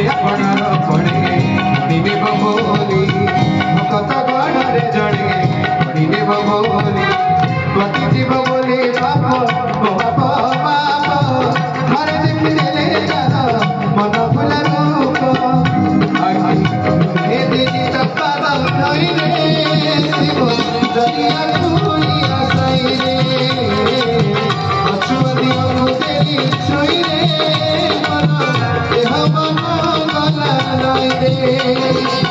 अपनार पड़े पड़िने बबोली भक्त गणरे जड़े पड़िने बबोली पति जीव बोली बाप बाप बाप हर दिन ले जाना मन भुला रूप हे दिनी चप्पा नई रे शिव जलिया तुलिया सई रे अछुअती अनुदेली छुई रे मन देह मन गला नई रे